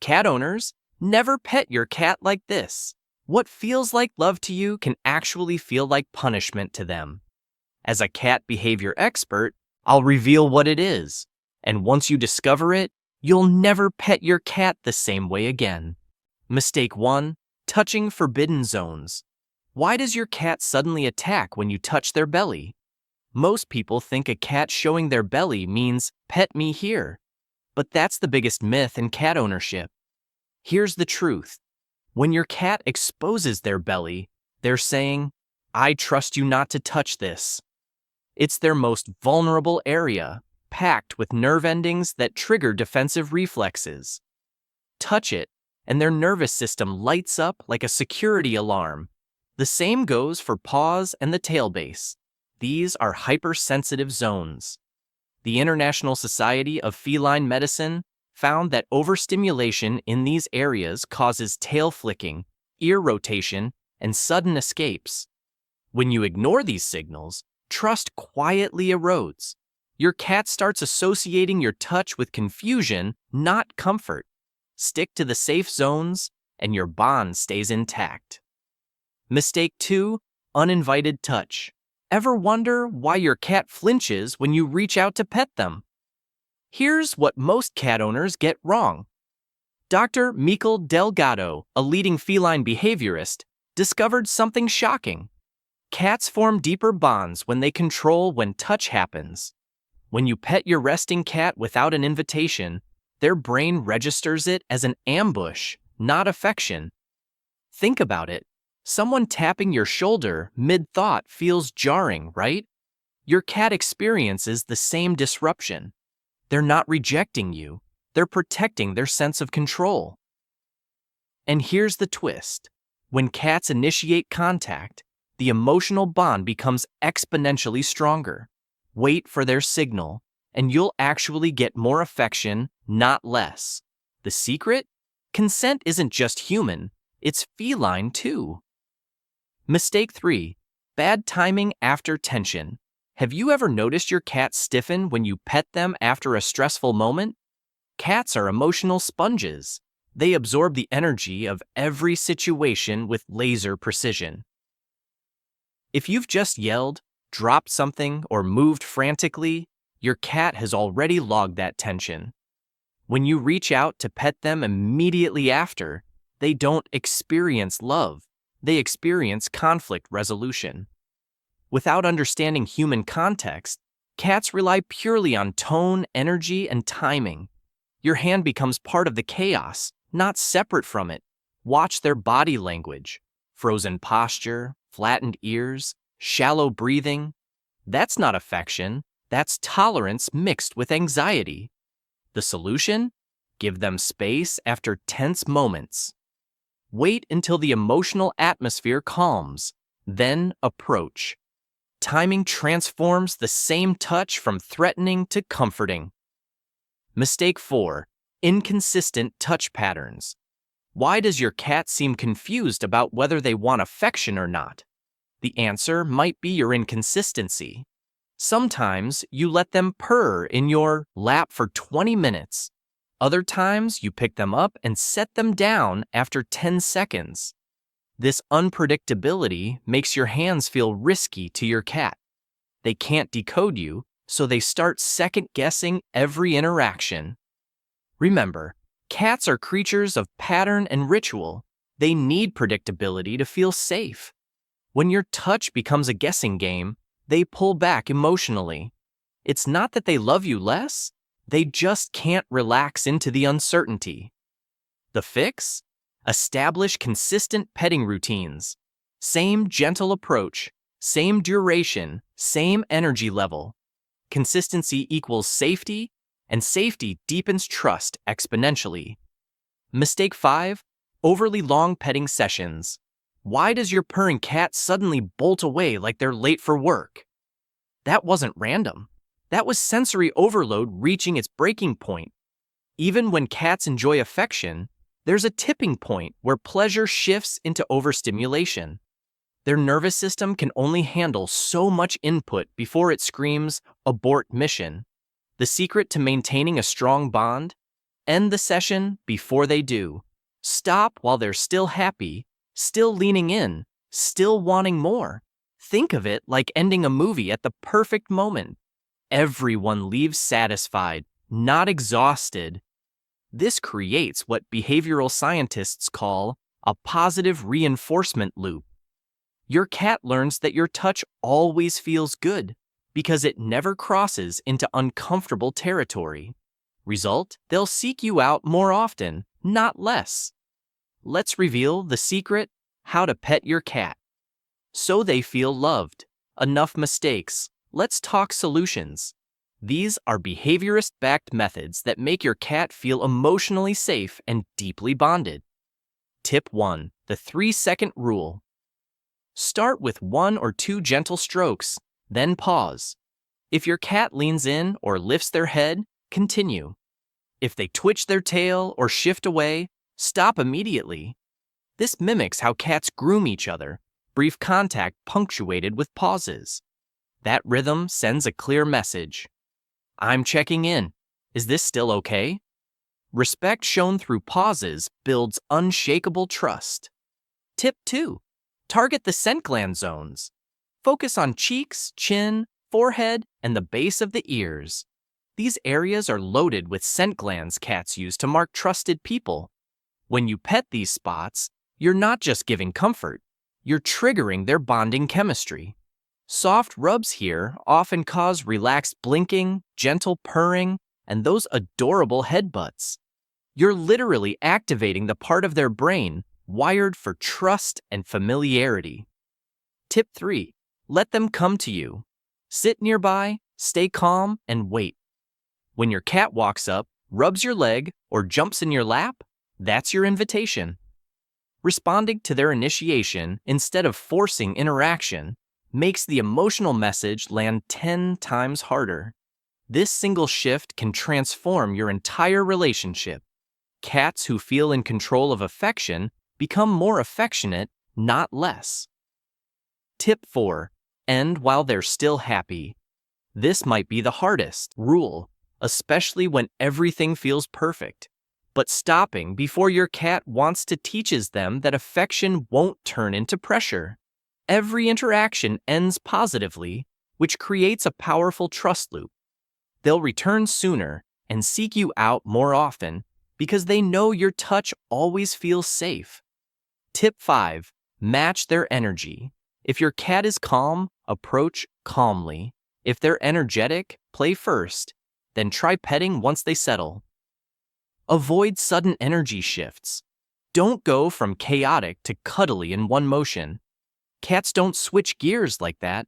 Cat owners, never pet your cat like this. What feels like love to you can actually feel like punishment to them. As a cat behavior expert, I'll reveal what it is. And once you discover it, you'll never pet your cat the same way again. Mistake 1. Touching forbidden zones. Why does your cat suddenly attack when you touch their belly? Most people think a cat showing their belly means, pet me here. But that's the biggest myth in cat ownership. Here's the truth. When your cat exposes their belly, they're saying, I trust you not to touch this. It's their most vulnerable area, packed with nerve endings that trigger defensive reflexes. Touch it, and their nervous system lights up like a security alarm. The same goes for paws and the tail base. These are hypersensitive zones. The International Society of Feline Medicine found that overstimulation in these areas causes tail flicking, ear rotation, and sudden escapes. When you ignore these signals, trust quietly erodes. Your cat starts associating your touch with confusion, not comfort. Stick to the safe zones, and your bond stays intact. Mistake 2. Uninvited touch. Ever wonder why your cat flinches when you reach out to pet them? Here's what most cat owners get wrong. Dr. Michael Delgado, a leading feline behaviorist, discovered something shocking. Cats form deeper bonds when they control when touch happens. When you pet your resting cat without an invitation, their brain registers it as an ambush, not affection. Think about it. Someone tapping your shoulder mid-thought feels jarring, right? Your cat experiences the same disruption. They're not rejecting you. They're protecting their sense of control. And here's the twist. When cats initiate contact, the emotional bond becomes exponentially stronger. Wait for their signal, and you'll actually get more affection, not less. The secret? Consent isn't just human, it's feline too. Mistake 3. Bad timing after tension. Have you ever noticed your cat stiffen when you pet them after a stressful moment? Cats are emotional sponges. They absorb the energy of every situation with laser precision. If you've just yelled, dropped something, or moved frantically, your cat has already logged that tension. When you reach out to pet them immediately after, they don't experience love. They experience conflict resolution. Without understanding human context, cats rely purely on tone, energy, and timing. Your hand becomes part of the chaos, not separate from it. Watch their body language. Frozen posture, flattened ears, shallow breathing. That's not affection. That's tolerance mixed with anxiety. The solution? Give them space after tense moments. Wait until the emotional atmosphere calms, then approach. Timing transforms the same touch from threatening to comforting. Mistake 4. Inconsistent touch patterns. Why does your cat seem confused about whether they want affection or not? The answer might be your inconsistency. Sometimes you let them purr in your lap for 20 minutes. Other times you pick them up and set them down after 10 seconds. This unpredictability makes your hands feel risky to your cat. They can't decode you, so they start second-guessing every interaction. Remember, cats are creatures of pattern and ritual. They need predictability to feel safe. When your touch becomes a guessing game, they pull back emotionally. It's not that they love you less, they just can't relax into the uncertainty. The fix? Establish consistent petting routines. Same gentle approach, same duration, same energy level. Consistency equals safety, and safety deepens trust exponentially. Mistake 5. Overly long petting sessions. Why does your purring cat suddenly bolt away like they're late for work? That wasn't random. That was sensory overload reaching its breaking point. Even when cats enjoy affection, there's a tipping point where pleasure shifts into overstimulation. Their nervous system can only handle so much input before it screams, abort mission. The secret to maintaining a strong bond? End the session before they do. Stop while they're still happy, still leaning in, still wanting more. Think of it like ending a movie at the perfect moment. Everyone leaves satisfied, not exhausted. This creates what behavioral scientists call a positive reinforcement loop. Your cat learns that your touch always feels good because it never crosses into uncomfortable territory. Result, they'll seek you out more often, not less. Let's reveal the secret: how to pet your cat so they feel loved. Enough mistakes. Let's talk solutions. These are behaviorist-backed methods that make your cat feel emotionally safe and deeply bonded. Tip 1. The 3-second rule. Start with 1 or 2 gentle strokes, then pause. If your cat leans in or lifts their head, continue. If they twitch their tail or shift away, stop immediately. This mimics how cats groom each other, brief contact punctuated with pauses. That rhythm sends a clear message. I'm checking in. Is this still okay? Respect shown through pauses builds unshakable trust. Tip 2. Target the scent gland zones. Focus on cheeks, chin, forehead, and the base of the ears. These areas are loaded with scent glands cats use to mark trusted people. When you pet these spots, you're not just giving comfort, you're triggering their bonding chemistry. Soft rubs here often cause relaxed blinking, gentle purring, and those adorable headbutts. You're literally activating the part of their brain wired for trust and familiarity. Tip 3. Let them come to you. Sit nearby, stay calm, and wait. When your cat walks up, rubs your leg, or jumps in your lap, that's your invitation. Responding to their initiation instead of forcing interaction makes the emotional message land 10 times harder. This single shift can transform your entire relationship. Cats who feel in control of affection become more affectionate, not less. Tip 4. End while they're still happy. This might be the hardest rule, especially when everything feels perfect. But stopping before your cat wants to teaches them that affection won't turn into pressure. Every interaction ends positively, which creates a powerful trust loop. They'll return sooner and seek you out more often because they know your touch always feels safe. Tip 5. Match their energy. If your cat is calm, approach calmly. If they're energetic, play first, then try petting once they settle. Avoid sudden energy shifts. Don't go from chaotic to cuddly in one motion. Cats don't switch gears like that.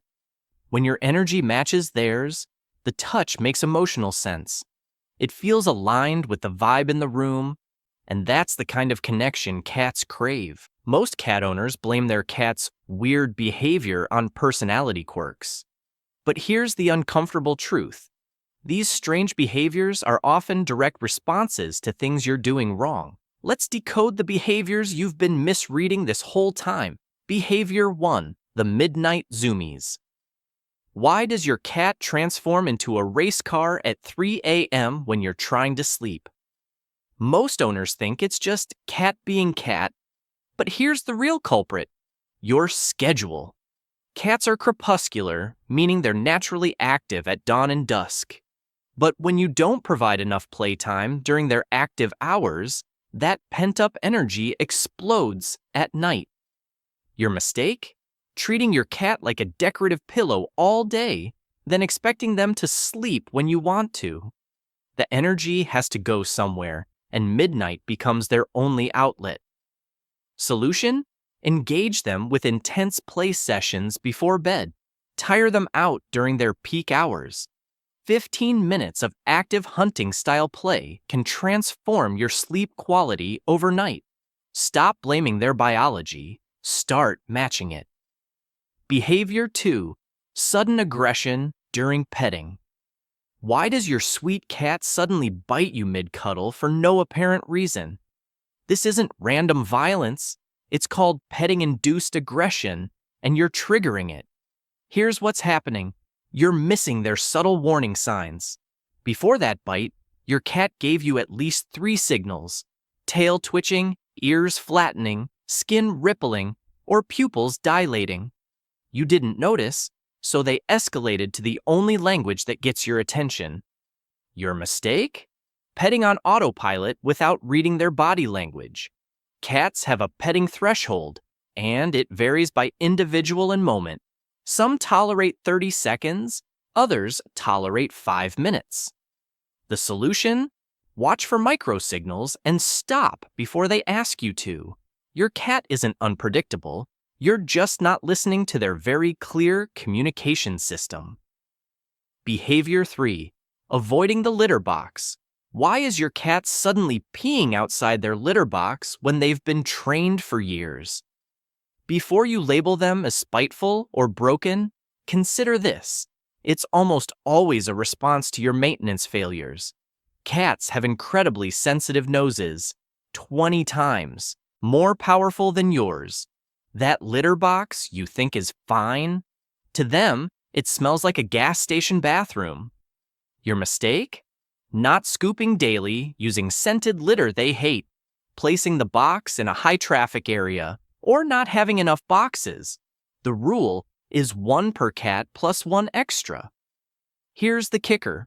When your energy matches theirs, the touch makes emotional sense. It feels aligned with the vibe in the room, and that's the kind of connection cats crave. Most cat owners blame their cat's weird behavior on personality quirks. But here's the uncomfortable truth. These strange behaviors are often direct responses to things you're doing wrong. Let's decode the behaviors you've been misreading this whole time. Behavior 1. The midnight zoomies. Why does your cat transform into a race car at 3 a.m. when you're trying to sleep? Most owners think it's just cat being cat, but here's the real culprit: your schedule. Cats are crepuscular, meaning they're naturally active at dawn and dusk. But when you don't provide enough playtime during their active hours, that pent-up energy explodes at night. Your mistake? Treating your cat like a decorative pillow all day, then expecting them to sleep when you want to. The energy has to go somewhere, and midnight becomes their only outlet. Solution? Engage them with intense play sessions before bed. Tire them out during their peak hours. 15 minutes of active hunting-style play can transform your sleep quality overnight. Stop blaming their biology. Start matching it. Behavior 2. Sudden aggression during petting. Why does your sweet cat suddenly bite you mid-cuddle for no apparent reason? This isn't random violence. It's called petting-induced aggression, and you're triggering it. Here's what's happening. You're missing their subtle warning signs. Before that bite, Your cat gave you at least 3 signals: tail twitching, ears flattening, skin rippling, or pupils dilating. You didn't notice, so they escalated to the only language that gets your attention. Your mistake? Petting on autopilot without reading their body language. Cats have a petting threshold, and it varies by individual and moment. Some tolerate 30 seconds, others tolerate 5 minutes. The solution? Watch for microsignals and stop before they ask you to. Your cat isn't unpredictable. You're just not listening to their very clear communication system. Behavior 3. Avoiding the litter box. Why is your cat suddenly peeing outside their litter box when they've been trained for years? Before you label them as spiteful or broken, consider this. It's almost always a response to your maintenance failures. Cats have incredibly sensitive noses, 20 times more powerful than yours. That litter box you think is fine, to them, it smells like a gas station bathroom. Your mistake? Not scooping daily using scented litter they hate, placing the box in a high-traffic area, or not having enough boxes. The rule is 1 per cat plus 1 extra. Here's the kicker.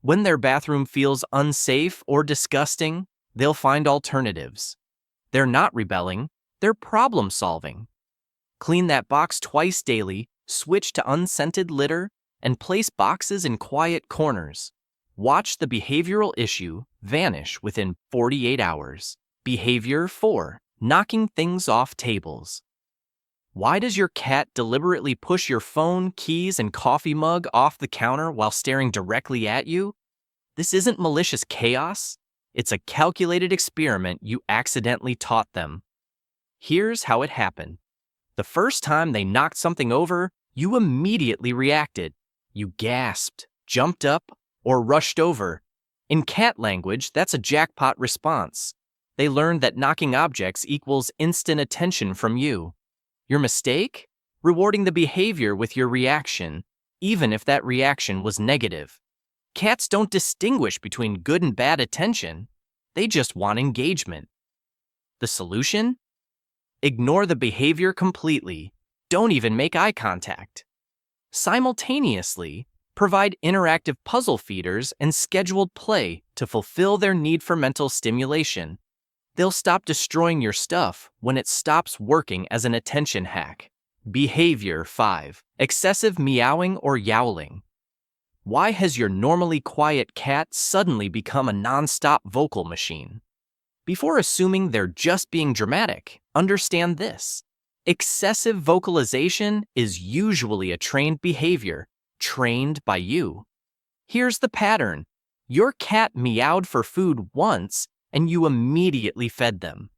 When their bathroom feels unsafe or disgusting, they'll find alternatives. They're not rebelling, they're problem-solving. Clean that box twice daily, switch to unscented litter, and place boxes in quiet corners. Watch the behavioral issue vanish within 48 hours. Behavior 4. Knocking things off tables. Why does your cat deliberately push your phone, keys, and coffee mug off the counter while staring directly at you? This isn't malicious chaos. It's a calculated experiment you accidentally taught them. Here's how it happened. The first time they knocked something over, you immediately reacted. You gasped, jumped up, or rushed over. In cat language, that's a jackpot response. They learned that knocking objects equals instant attention from you. Your mistake? Rewarding the behavior with your reaction, even if that reaction was negative. Cats don't distinguish between good and bad attention. They just want engagement. The solution? Ignore the behavior completely. Don't even make eye contact. Simultaneously, provide interactive puzzle feeders and scheduled play to fulfill their need for mental stimulation. They'll stop destroying your stuff when it stops working as an attention hack. Behavior 5. Excessive meowing or yowling. Why has your normally quiet cat suddenly become a non-stop vocal machine? Before assuming they're just being dramatic, understand this. Excessive vocalization is usually a trained behavior, trained by you. Here's the pattern. Your cat meowed for food once, and you immediately fed them.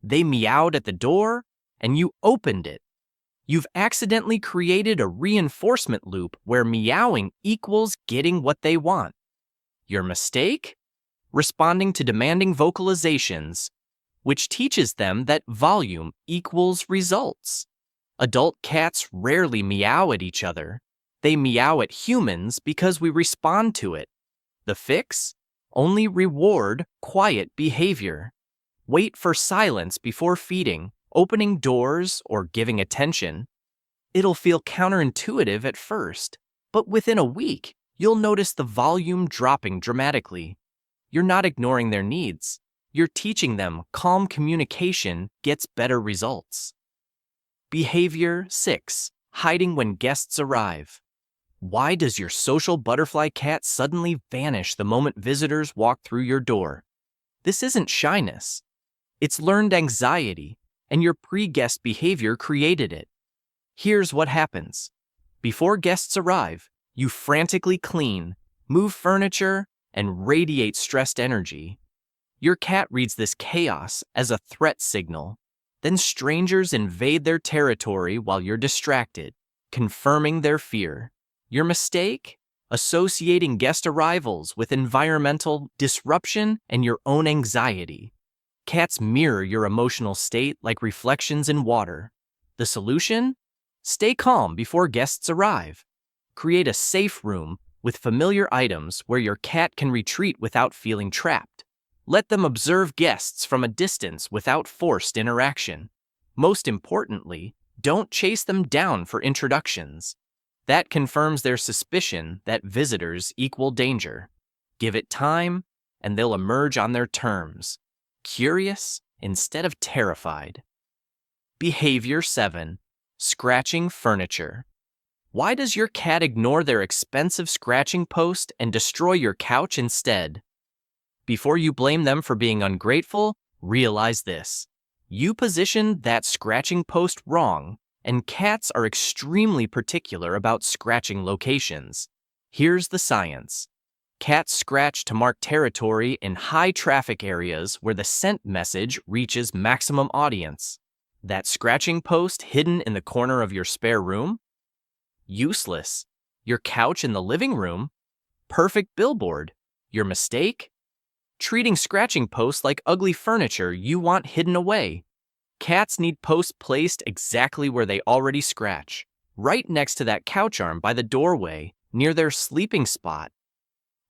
They meowed at the door, and you opened it. You've accidentally created a reinforcement loop where meowing equals getting what they want. Your mistake? Responding to demanding vocalizations, which teaches them that volume equals results. Adult cats rarely meow at each other. They meow at humans because we respond to it. The fix? Only reward quiet behavior. Wait for silence before feeding, opening doors, or giving attention. It'll feel counterintuitive at first, but within a week, you'll notice the volume dropping dramatically. You're not ignoring their needs. You're teaching them calm communication gets better results. Behavior 6. Hiding when guests arrive. Why does your social butterfly cat suddenly vanish the moment visitors walk through your door? This isn't shyness. It's learned anxiety, and your pre-guest behavior created it. Here's what happens. Before guests arrive, you frantically clean, move furniture, and radiate stressed energy. Your cat reads this chaos as a threat signal. Then strangers invade their territory while you're distracted, confirming their fear. Your mistake? Associating guest arrivals with environmental disruption and your own anxiety. Cats mirror your emotional state like reflections in water. The solution? Stay calm before guests arrive. Create a safe room with familiar items where your cat can retreat without feeling trapped. Let them observe guests from a distance without forced interaction. Most importantly, don't chase them down for introductions. That confirms their suspicion that visitors equal danger. Give it time, and they'll emerge on their terms, curious instead of terrified. Behavior 7. Scratching furniture. Why does your cat ignore their expensive scratching post and destroy your couch instead? Before you blame them for being ungrateful, realize this. You positioned that scratching post wrong, and cats are extremely particular about scratching locations. Here's the science. Cats scratch to mark territory in high traffic areas where the scent message reaches maximum audience. That scratching post hidden in the corner of your spare room? Useless. Your couch in the living room? Perfect billboard. Your mistake? Treating scratching posts like ugly furniture you want hidden away. Cats need posts placed exactly where they already scratch, right next to that couch arm by the doorway, near their sleeping spot.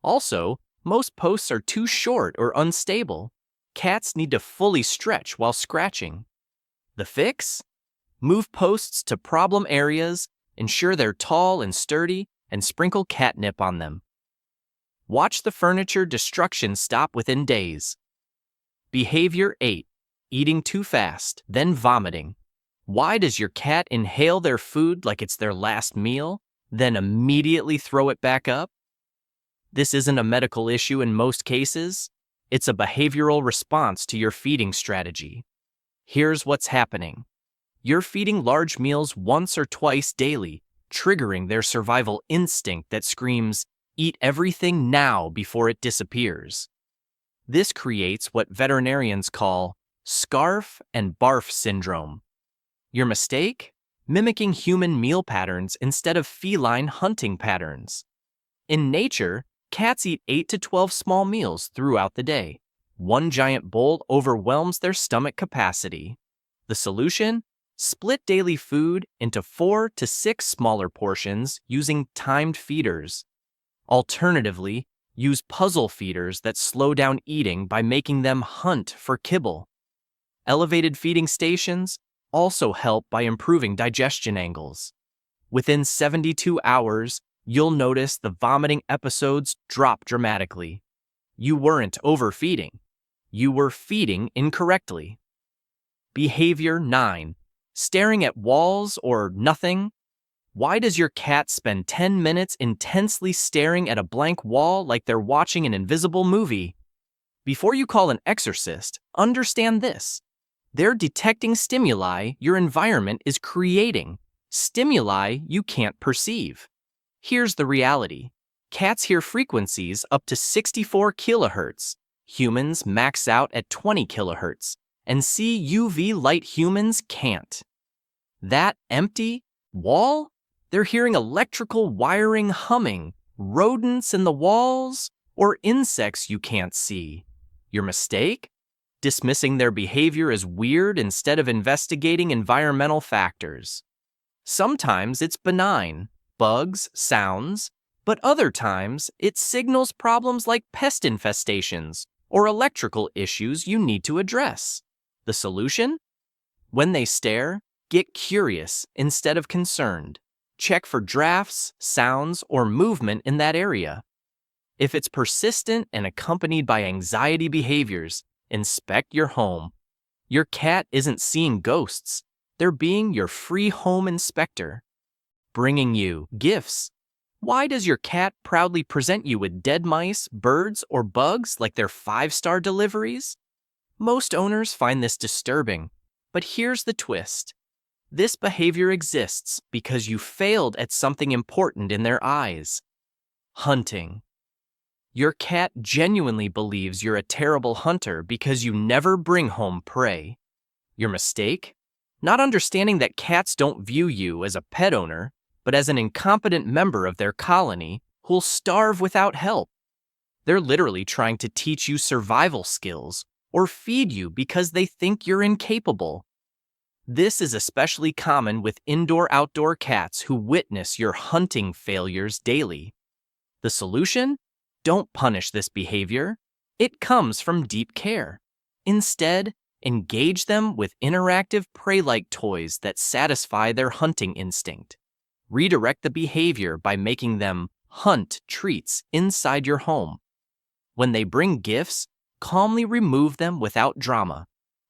Also, most posts are too short or unstable. Cats need to fully stretch while scratching. The fix? Move posts to problem areas, ensure they're tall and sturdy, and sprinkle catnip on them. Watch the furniture destruction stop within days. Behavior 8. Eating too fast, then vomiting. Why does your cat inhale their food like it's their last meal, then immediately throw it back up? This isn't a medical issue in most cases. It's a behavioral response to your feeding strategy. Here's what's happening. You're feeding large meals once or twice daily, triggering their survival instinct that screams, "Eat everything now before it disappears." This creates what veterinarians call scarf and barf syndrome. Your mistake? Mimicking human meal patterns instead of feline hunting patterns. In nature, cats eat 8 to 12 small meals throughout the day. One giant bowl overwhelms their stomach capacity. The solution? Split daily food into 4 to 6 smaller portions using timed feeders. Alternatively, use puzzle feeders that slow down eating by making them hunt for kibble. Elevated feeding stations also help by improving digestion angles. Within 72 hours, you'll notice the vomiting episodes drop dramatically. You weren't overfeeding. You were feeding incorrectly. Behavior 9. Staring at walls or nothing. Why does your cat spend 10 minutes intensely staring at a blank wall like they're watching an invisible movie? Before you call an exorcist, understand this. They're detecting stimuli your environment is creating, stimuli you can't perceive. Here's the reality. Cats hear frequencies up to 64 kilohertz. Humans max out at 20 kilohertz, and see UV light humans can't. That empty wall? They're hearing electrical wiring humming, rodents in the walls, or insects you can't see. Your mistake? Dismissing their behavior as weird instead of investigating environmental factors. Sometimes it's benign, bugs, sounds, but other times it signals problems like pest infestations or electrical issues you need to address. The solution? When they stare, get curious instead of concerned. Check for drafts, sounds, or movement in that area. If it's persistent and accompanied by anxiety behaviors, inspect your home. Your cat isn't seeing ghosts. They're being your free home inspector. Bringing you gifts. Why does your cat proudly present you with dead mice, birds, or bugs like they're 5-star deliveries? Most owners find this disturbing, but here's the twist. This behavior exists because you failed at something important in their eyes. Hunting. Your cat genuinely believes you're a terrible hunter because you never bring home prey. Your mistake? Not understanding that cats don't view you as a pet owner, but as an incompetent member of their colony who'll starve without help. They're literally trying to teach you survival skills or feed you because they think you're incapable. This is especially common with indoor-outdoor cats who witness your hunting failures daily. The solution? Don't punish this behavior. It comes from deep care. Instead, engage them with interactive prey-like toys that satisfy their hunting instinct. Redirect the behavior by making them hunt treats inside your home. When they bring gifts, calmly remove them without drama.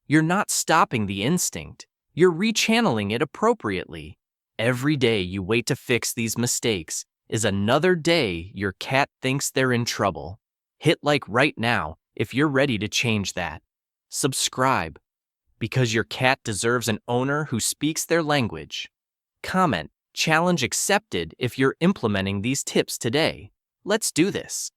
You're not stopping the instinct. You're rechanneling it appropriately. Every day you wait to fix these mistakes is another day your cat thinks they're in trouble. Hit like right now if you're ready to change that. Subscribe, because your cat deserves an owner who speaks their language. Comment, challenge accepted if you're implementing these tips today. Let's do this.